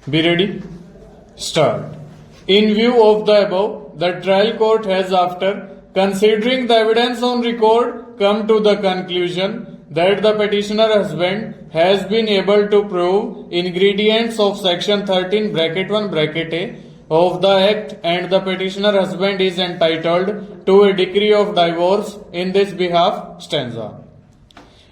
Be ready? Start. In view of the above, the trial court has, after considering the evidence on record, come to the conclusion that the petitioner husband has been able to prove ingredients of section 13 bracket 1 bracket A of the act, and the petitioner husband is entitled to a decree of divorce in this behalf stanza.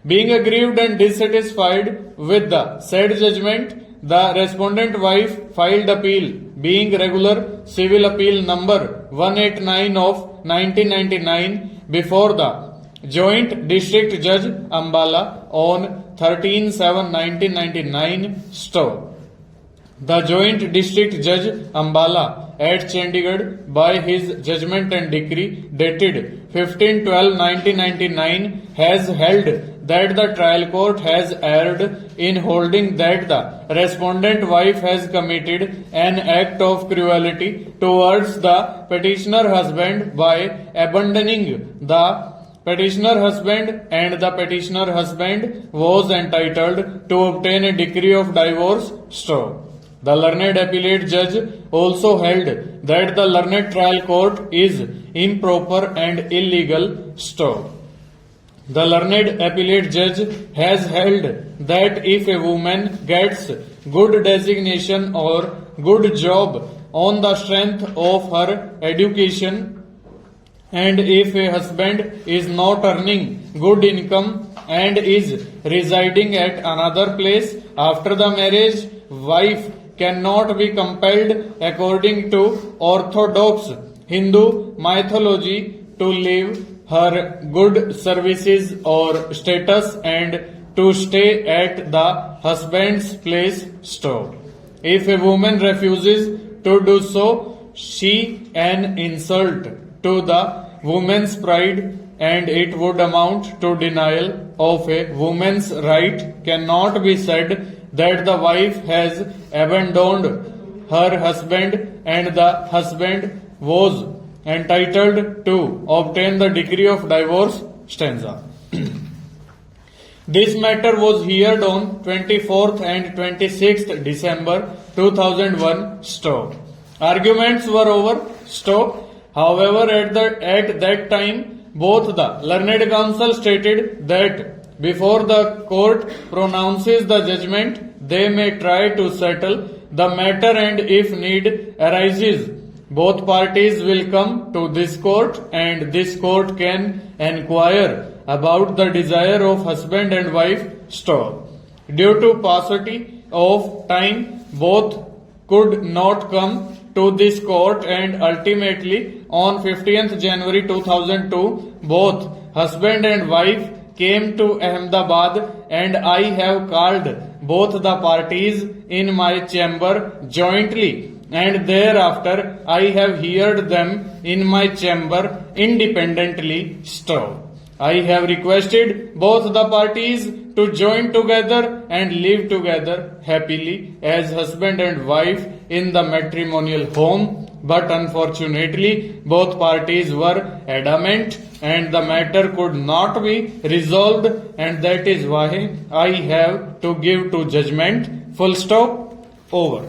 Being aggrieved and dissatisfied with the said judgment, the respondent wife filed appeal, being regular civil appeal number 189 of 1999, before the Joint District Judge Ambala on 13/7/1999 st. The Joint District Judge Ambala at Chandigarh, by his judgment and decree dated 15/12/1999, has held that the trial court has erred in holding that the respondent wife has committed an act of cruelty towards the petitioner husband by abandoning the petitioner husband, and the petitioner husband was entitled to obtain a decree of divorce st. The learned appellate judge also held that the learned trial court is improper and illegal st. The learned appellate judge has held that if a woman gets good designation or good job on the strength of her education, and if a husband is not earning good income and is residing at another place after the marriage, wife cannot be compelled according to orthodox Hindu mythology to leave her good services or status and to stay at the husband's place st. If a woman refuses to do so, she an insult to the woman's pride, and it would amount to denial of a woman's right. Cannot be said that the wife has abandoned her husband and the husband was entitled to obtain the decree of divorce stanza. This matter was heard on 24th and 26th December 2001 st. Arguments were over st. However, at that time, both the learned counsel stated that before the court pronounces the judgment, they may try to settle the matter, and if need arises, both parties will come to this court, and this court can inquire about the desire of husband and wife st. Due to paucity of time, both could not come to this court, and ultimately on 15th January 2002, both husband and wife came to Ahmedabad, and I have called both the parties in my chamber jointly, and thereafter I have heard them in my chamber independently st. I have requested both the parties to join together and live together happily as husband and wife in the matrimonial home, but unfortunately both parties were adamant and the matter could not be resolved, and that is why I have to give to judgment. Full stop. Over.